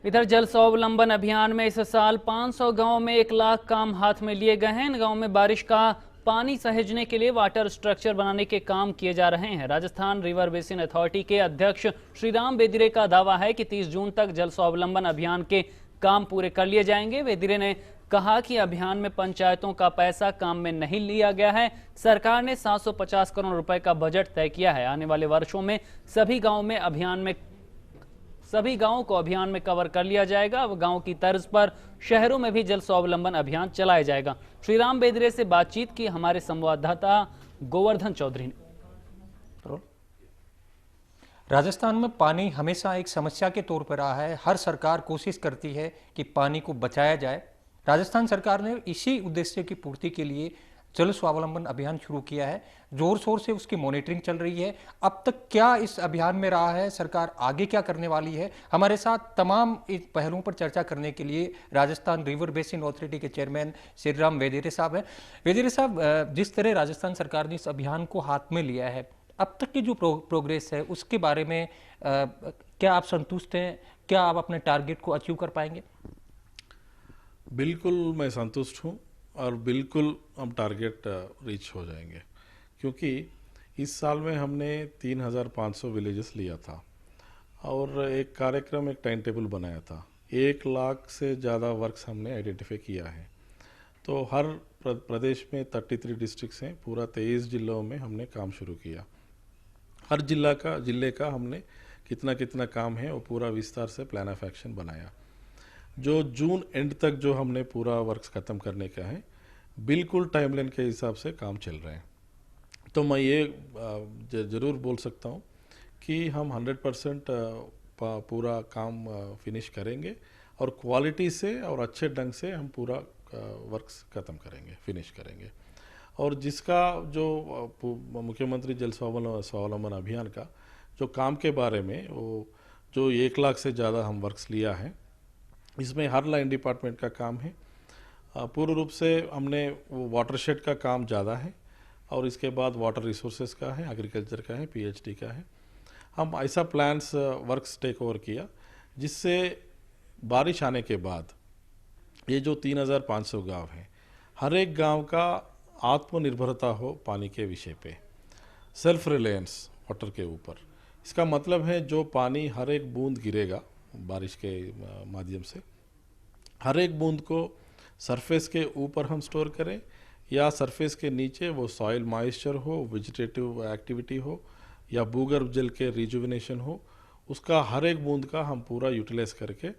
इधर जल स्वावलंबन अभियान में इस साल 500 गांव में 1 लाख काम हाथ में लिए गए हैं। इन गांव में बारिश का पानी सहेजने के लिए वाटर स्ट्रक्चर बनाने के काम किए जा रहे हैं। राजस्थान रिवर बेसिन अथॉरिटी के अध्यक्ष श्रीराम बेदिरे का दावा है कि 30 जून तक जल स्वावलंबन अभियान के काम पूरे कर लिए जाएंगे। बेदिरे ने कहा कि अभियान में पंचायतों का पैसा काम में नहीं लिया गया है। सरकार ने 750 करोड़ रुपए का बजट तय किया है। आने वाले वर्षों में सभी गांवों को अभियान में कवर कर लिया जाएगा। अब गांव की तर्ज पर शहरों में भी जल स्वावलंबन अभियान चलाया जाएगा। श्रीराम बेदरे से बातचीत की हमारे संवाददाता गोवर्धन चौधरी ने। राजस्थान में पानी हमेशा एक समस्या के तौर पर रहा है। हर सरकार कोशिश करती है कि पानी को बचाया जाए। राजस्थान सरकार ने इसी उद्देश्य की पूर्ति के लिए जल स्वावलंबन अभियान शुरू किया है। जोर शोर से उसकी मॉनिटरिंग चल रही है। अब तक क्या इस अभियान में रहा है, सरकार आगे क्या करने वाली है, हमारे साथ तमाम इन पहलुओं पर चर्चा करने के लिए राजस्थान रिवर बेसिन अथॉरिटी के चेयरमैन श्रीराम बेदिरे साहब हैं। बेदिरे साहब, जिस तरह राजस्थान सरकार ने इस अभियान को हाथ में लिया है, अब तक की जो प्रोग्रेस है उसके बारे में क्या आप संतुष्ट हैं? क्या आप अपने टारगेट को अचीव कर पाएंगे? बिल्कुल मैं संतुष्ट हूँ और बिल्कुल हम टारगेट रीच हो जाएंगे, क्योंकि इस साल में हमने 3500 विलेजेस लिया था और एक कार्यक्रम, एक टाइम टेबल बनाया था। 1 लाख से ज़्यादा वर्क्स हमने आइडेंटिफाई किया है। तो हर प्रदेश में 33 डिस्ट्रिक्ट्स हैं, पूरा 23 जिलों में हमने काम शुरू किया। हर जिले का हमने कितना कितना काम है वो पूरा विस्तार से प्लान ऑफ एक्शन बनाया। जो जून एंड तक जो हमने पूरा वर्क्स ख़त्म करने का है, बिल्कुल टाइमलाइन के हिसाब से काम चल रहे हैं। तो मैं ये ज़रूर बोल सकता हूँ कि हम 100% पूरा काम फिनिश करेंगे और क्वालिटी से और अच्छे ढंग से हम पूरा वर्क्स ख़त्म करेंगे, फिनिश करेंगे। और जिसका जो मुख्यमंत्री जल स्वावलंबन अभियान का जो काम के बारे में, वो जो 1 लाख से ज़्यादा हम वर्क्स लिया है, इसमें हर लाइन डिपार्टमेंट का काम है। पूर्ण रूप से हमने वो वाटरशेड का काम ज़्यादा है और इसके बाद वाटर रिसोर्सेज का है, एग्रीकल्चर का है, पीएचडी का है। हम ऐसा प्लान्स वर्क्स टेक ओवर किया जिससे बारिश आने के बाद ये जो 3500 गांव हैं, हर एक गांव का आत्मनिर्भरता हो पानी के विषय पे, सेल्फ रिलायंस वाटर के ऊपर। इसका मतलब है जो पानी हर एक बूंद गिरेगा बारिश के माध्यम से, हर एक बूंद को सरफेस के ऊपर हम स्टोर करें या सरफेस के नीचे वो सॉइल मॉइस्चर हो, वेजिटेटिव एक्टिविटी हो या भूगर्भ जल के रिजुविनेशन हो, उसका हर एक बूंद का हम पूरा यूटिलाइज करके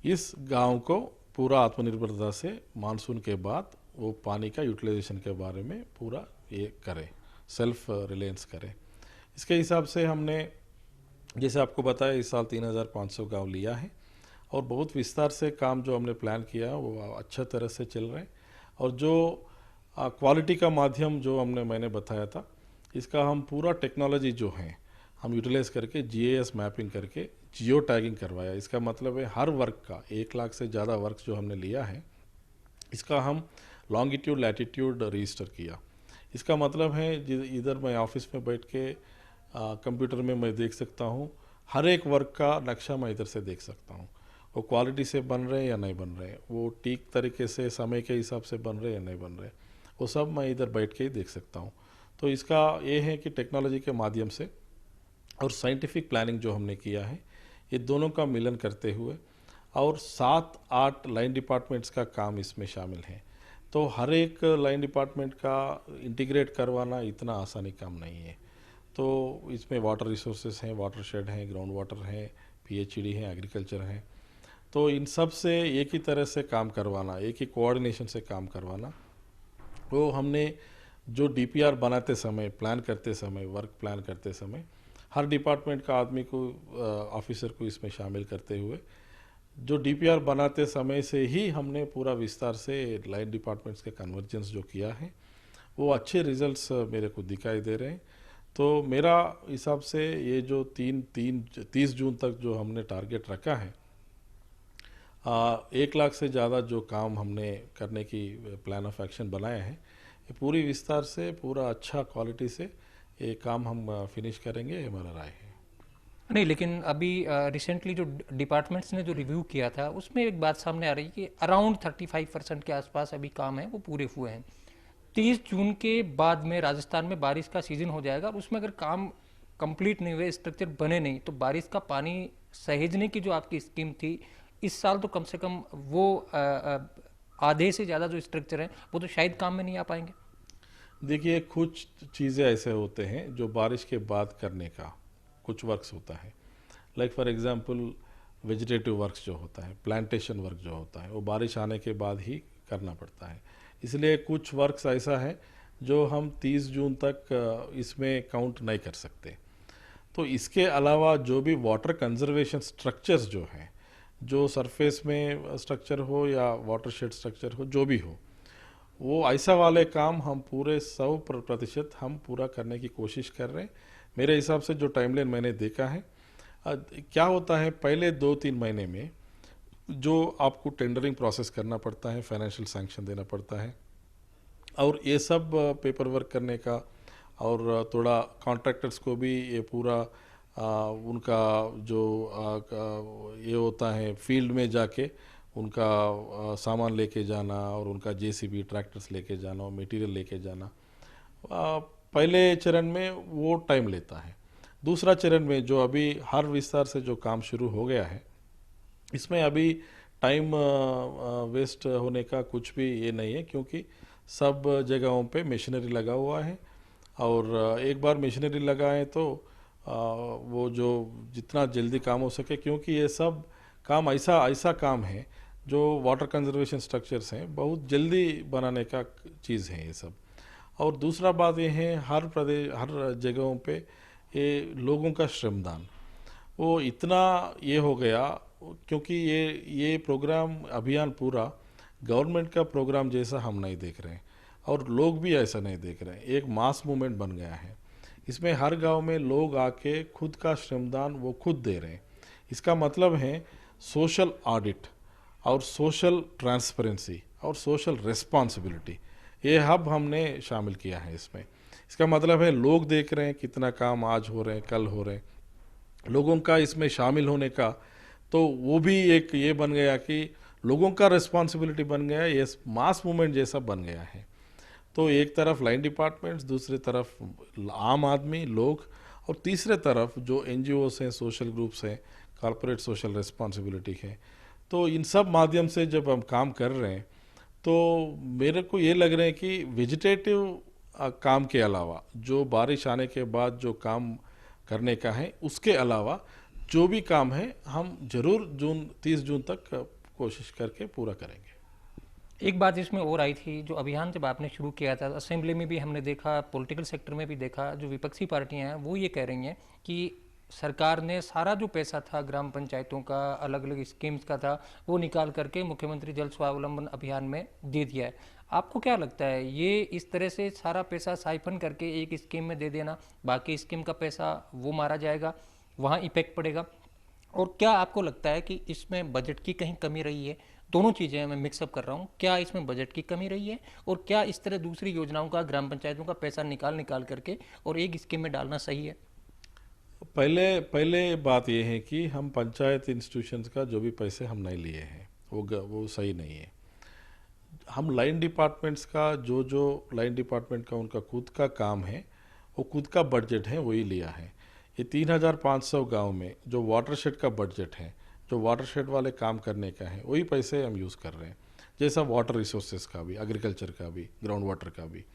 इस गांव को पूरा आत्मनिर्भरता से मानसून के बाद वो पानी का यूटिलाइजेशन के बारे में पूरा ये करें, सेल्फ रिलायंस करें। इसके हिसाब से हमने, जैसे आपको बताया, इस साल 3500 गांव लिया है और बहुत विस्तार से काम जो हमने प्लान किया वो अच्छा तरह से चल रहे हैं। और जो क्वालिटी का माध्यम जो मैंने बताया था, इसका हम पूरा टेक्नोलॉजी जो है हम यूटिलाइज करके जीआईएस मैपिंग करके जियो टैगिंग करवाया। इसका मतलब है हर वर्क का 1 लाख से ज़्यादा वर्क जो हमने लिया है, इसका हम लॉन्गिट्यूड लैटिट्यूड रजिस्टर किया। इसका मतलब है इधर मैं ऑफिस में बैठ के कंप्यूटर में मैं देख सकता हूँ, हर एक वर्क का नक्शा मैं इधर से देख सकता हूँ, वो क्वालिटी से बन रहे हैं या नहीं बन रहे हैं, वो ठीक तरीके से समय के हिसाब से बन रहे हैं या नहीं बन रहे, वो सब मैं इधर बैठ के ही देख सकता हूँ। तो इसका ये है कि टेक्नोलॉजी के माध्यम से और साइंटिफिक प्लानिंग जो हमने किया है, ये दोनों का मिलन करते हुए, और 7-8 लाइन डिपार्टमेंट्स का काम इसमें शामिल है। तो हर एक लाइन डिपार्टमेंट का इंटीग्रेट करवाना इतना आसानी काम नहीं है। तो इसमें वाटर रिसोर्सेज हैं, वाटरशेड हैं, ग्राउंड वाटर हैं, पीएचडी हैं, एग्रीकल्चर हैं। तो इन सब से एक ही तरह से काम करवाना, एक ही कोऑर्डिनेशन से काम करवाना, वो हमने जो डीपीआर बनाते समय, प्लान करते समय, वर्क प्लान करते समय, हर डिपार्टमेंट का आदमी को, ऑफिसर को इसमें शामिल करते हुए, जो डीपीआर बनाते समय से ही हमने पूरा विस्तार से लाइन डिपार्टमेंट्स के कन्वर्जेंस जो किया है, वो अच्छे रिजल्ट्स मेरे को दिखाई दे रहे हैं। तो मेरा हिसाब से ये जो 30 जून तक जो हमने टारगेट रखा है, 1 लाख से ज़्यादा जो काम हमने करने की प्लान ऑफ एक्शन बनाया है, ये पूरी विस्तार से, पूरा अच्छा क्वालिटी से ये काम हम फिनिश करेंगे, हमारा राय है। नहीं, लेकिन अभी रिसेंटली जो डिपार्टमेंट्स ने जो रिव्यू किया था उसमें एक बात सामने आ रही है कि अराउंड 35% के आसपास अभी काम है वो पूरे हुए हैं। 30 जून के बाद में राजस्थान में बारिश का सीजन हो जाएगा और उसमें अगर काम कंप्लीट नहीं हुए, स्ट्रक्चर बने नहीं, तो बारिश का पानी सहेजने की जो आपकी स्कीम थी इस साल तो कम से कम वो आधे से ज़्यादा जो स्ट्रक्चर है वो तो शायद काम में नहीं आ पाएंगे। देखिए, कुछ चीज़ें ऐसे होते हैं जो बारिश के बाद करने का कुछ वर्क्स होता है। Like for example vegetative works जो होता है, प्लांटेशन वर्क जो होता है, वो बारिश आने के बाद ही करना पड़ता है। इसलिए कुछ वर्क्स ऐसा है जो हम 30 जून तक इसमें काउंट नहीं कर सकते। तो इसके अलावा जो भी वाटर कंजर्वेशन स्ट्रक्चर्स जो हैं, जो सरफेस में स्ट्रक्चर हो या वाटरशेड स्ट्रक्चर हो, जो भी हो, वो ऐसा वाले काम हम पूरे 100% हम पूरा करने की कोशिश कर रहे हैं। मेरे हिसाब से जो टाइमलाइन मैंने देखा है, क्या होता है पहले 2-3 महीने में जो आपको टेंडरिंग प्रोसेस करना पड़ता है, फाइनेंशियल सैंक्शन देना पड़ता है, और ये सब पेपर वर्क करने का, और थोड़ा कॉन्ट्रैक्टर्स को भी ये पूरा उनका जो ये होता है फील्ड में जाके उनका सामान लेके जाना और उनका जेसीबी ट्रैक्टर्स लेके जाना और मटेरियल लेके जाना, पहले चरण में वो टाइम लेता है। दूसरा चरण में जो अभी हर विस्तार से जो काम शुरू हो गया है, इसमें अभी टाइम वेस्ट होने का कुछ भी ये नहीं है, क्योंकि सब जगहों पे मशीनरी लगा हुआ है। और एक बार मशीनरी लगाएं तो वो जो जितना जल्दी काम हो सके, क्योंकि ये सब काम ऐसा काम है जो वाटर कंजर्वेशन स्ट्रक्चर्स हैं, बहुत जल्दी बनाने का चीज़ है ये सब। और दूसरा बात ये है, हर जगहों पे ये लोगों का श्रमदान वो इतना ये हो गया, क्योंकि ये प्रोग्राम अभियान पूरा गवर्नमेंट का प्रोग्राम जैसा हम नहीं देख रहे हैं और लोग भी ऐसा नहीं देख रहे हैं। एक मास मूवमेंट बन गया है। इसमें हर गांव में लोग आके खुद का श्रमदान वो खुद दे रहे हैं। इसका मतलब है सोशल ऑडिट और सोशल ट्रांसपेरेंसी और सोशल रिस्पॉन्सिबिलिटी, ये हब हमने शामिल किया है इसमें। इसका मतलब है लोग देख रहे हैं कितना काम आज हो रहे हैं, कल हो रहे हैं, लोगों का इसमें शामिल होने का, तो वो भी एक ये बन गया कि लोगों का रिस्पॉन्सिबिलिटी बन गया, ये मास मूवमेंट जैसा बन गया है। तो एक तरफ लाइन डिपार्टमेंट्स, दूसरी तरफ आम आदमी लोग, और तीसरे तरफ जो एनजीओस हैं, सोशल ग्रुप्स हैं, कॉर्पोरेट सोशल रिस्पॉन्सिबिलिटी है। तो इन सब माध्यम से जब हम काम कर रहे हैं तो मेरे को ये लग रहा है कि वेजिटेटिव काम के अलावा जो बारिश आने के बाद जो काम करने का है, उसके अलावा जो भी काम है हम जरूर 30 जून तक कोशिश करके पूरा करेंगे। एक बात इसमें और आई थी, जो अभियान जब आपने शुरू किया था, असेंबली में भी हमने देखा, पॉलिटिकल सेक्टर में भी देखा, जो विपक्षी पार्टियां हैं वो ये कह रही हैं कि सरकार ने सारा जो पैसा था ग्राम पंचायतों का, अलग अलग स्कीम्स का था, वो निकाल करके मुख्यमंत्री जल स्वावलंबन अभियान में दे दिया है। आपको क्या लगता है, ये इस तरह से सारा पैसा साइफन करके एक स्कीम में दे देना, बाकी स्कीम का पैसा वो मारा जाएगा, वहाँ इफेक्ट पड़ेगा? और क्या आपको लगता है कि इसमें बजट की कहीं कमी रही है? दोनों चीज़ें मैं मिक्सअप कर रहा हूँ, क्या इसमें बजट की कमी रही है और क्या इस तरह दूसरी योजनाओं का, ग्राम पंचायतों का पैसा निकाल करके और एक स्कीम में डालना सही है? पहले बात यह है कि हम पंचायत इंस्टीट्यूशंस का जो भी पैसे हम नहीं लिए हैं वो सही नहीं है। हम लाइन डिपार्टमेंट्स का जो लाइन डिपार्टमेंट का उनका खुद का काम है, वो खुद का बजट है, वही लिया है। ये 3500 गांव में जो वाटरशेड का बजट है, जो वाटरशेड वाले काम करने का है, वही पैसे हम यूज़ कर रहे हैं, जैसा वाटर रिसोर्सेज का भी, एग्रीकल्चर का भी, ग्राउंड वाटर का भी।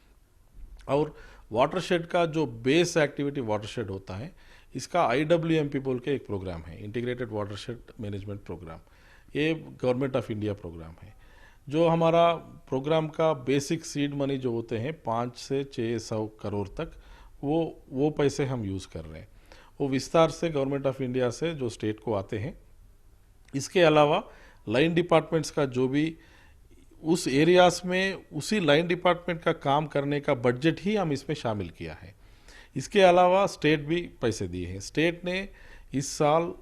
और वाटरशेड का जो बेस एक्टिविटी वाटरशेड होता है, इसका IWMP बोल के एक प्रोग्राम है, इंटीग्रेटेड वाटरशेड मैनेजमेंट प्रोग्राम। ये गवर्नमेंट ऑफ इंडिया प्रोग्राम है। जो हमारा प्रोग्राम का बेसिक सीड मनी जो होते हैं 5 से 600 करोड़ तक, वो पैसे हम यूज़ कर रहे हैं। वो विस्तार से गवर्नमेंट ऑफ इंडिया से जो स्टेट को आते हैं। इसके अलावा लाइन डिपार्टमेंट्स का जो भी उस एरियाज में उसी लाइन डिपार्टमेंट का काम करने का बजट ही हम इसमें शामिल किया है। इसके अलावा स्टेट भी पैसे दिए हैं। स्टेट ने इस साल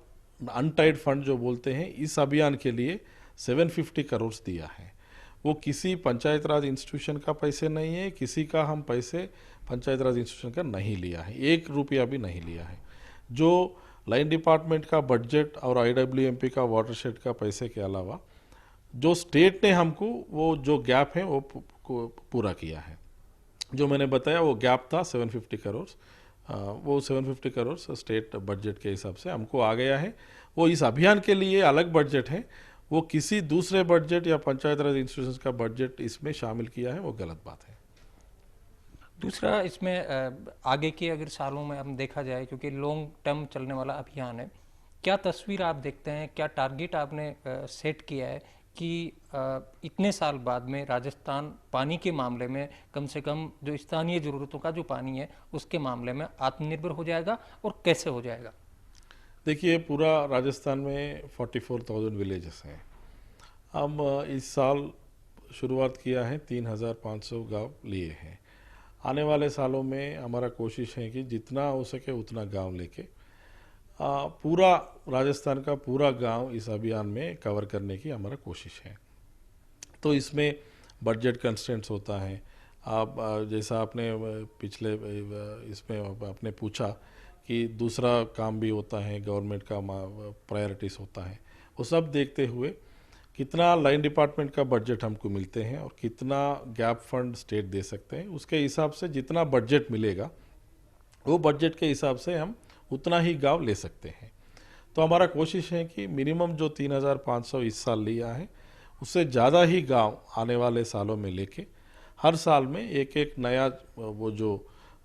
अनटाइड फंड जो बोलते हैं, इस अभियान के लिए 750 करोड़ दिया है। वो किसी पंचायत राज इंस्टीट्यूशन का पैसे नहीं है, किसी का हम पैसे पंचायत राज इंस्टीट्यूशन का नहीं लिया है, 1 रुपया भी नहीं लिया है। जो लाइन डिपार्टमेंट का बजट और IWMP का वाटरशेड का पैसे के अलावा जो स्टेट ने हमको वो जो गैप है वो पूरा किया है। जो मैंने बताया वो गैप था 750 करोड़, वो 750 करोड़ स्टेट बजट के हिसाब से हमको आ गया है। वो इस अभियान के लिए अलग बजट है, वो किसी दूसरे बजट या पंचायत राज इंस्टीट्यूशंस का बजट इसमें शामिल किया है, वो गलत बात है। दूसरा इसमें आगे के अगर सालों में हम देखा जाए, क्योंकि लॉन्ग टर्म चलने वाला अभियान है, क्या तस्वीर आप देखते हैं, क्या टारगेट आपने सेट किया है कि इतने साल बाद में राजस्थान पानी के मामले में कम से कम जो स्थानीय ज़रूरतों का जो पानी है उसके मामले में आत्मनिर्भर हो जाएगा, और कैसे हो जाएगा? देखिए, पूरा राजस्थान में 44,000 विलेजेस हैं। हम इस साल शुरुआत किया है, 3,500 गांव लिए हैं। आने वाले सालों में हमारा कोशिश है कि जितना हो सके उतना गांव लेके पूरा राजस्थान का पूरा गांव इस अभियान में कवर करने की हमारा कोशिश है। तो इसमें बजट कंस्ट्रेंट्स होता है। आप जैसा आपने पिछले इसमें आपने पूछा कि दूसरा काम भी होता है, गवर्नमेंट का प्रायोरिटीज़ होता है, वो सब देखते हुए कितना लाइन डिपार्टमेंट का बजट हमको मिलते हैं और कितना गैप फंड स्टेट दे सकते हैं, उसके हिसाब से जितना बजट मिलेगा वो बजट के हिसाब से हम उतना ही गांव ले सकते हैं। तो हमारा कोशिश है कि मिनिमम जो 3,500 इस साल लिया है उससे ज़्यादा ही गांव आने वाले सालों में लेके हर साल में एक एक नया वो जो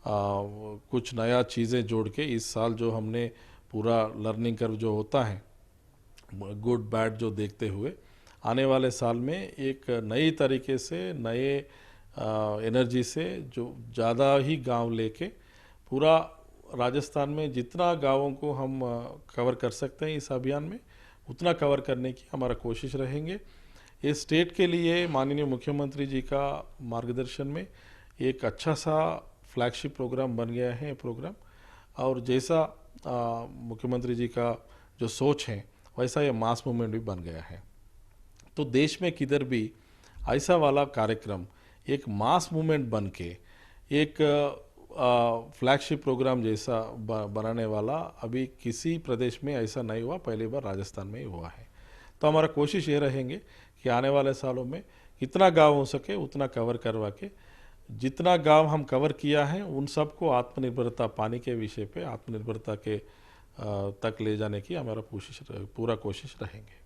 कुछ नया चीज़ें जोड़ के, इस साल जो हमने पूरा लर्निंग कर्व जो होता है गुड बैड जो देखते हुए आने वाले साल में एक नई तरीके से नए एनर्जी से जो ज़्यादा ही गांव लेके पूरा राजस्थान में जितना गांवों को हम कवर कर सकते हैं इस अभियान में उतना कवर करने की हमारा कोशिश रहेंगे। ये स्टेट के लिए माननीय मुख्यमंत्री जी का मार्गदर्शन में एक अच्छा सा फ्लैगशिप प्रोग्राम बन गया है प्रोग्राम, और जैसा मुख्यमंत्री जी का जो सोच है वैसा ये मास मूवमेंट भी बन गया है। तो देश में किधर भी ऐसा वाला कार्यक्रम एक मास मूवमेंट बन के एक फ्लैगशिप प्रोग्राम जैसा बनाने वाला अभी किसी प्रदेश में ऐसा नहीं हुआ, पहली बार राजस्थान में ही हुआ है। तो हमारा कोशिश ये रहेंगे कि आने वाले सालों में इतना गांव हो सके उतना कवर करवा के, जितना गांव हम कवर किया है उन सबको आत्मनिर्भरता पानी के विषय पे आत्मनिर्भरता के तक ले जाने की हमारा पूरा कोशिश रहेंगे।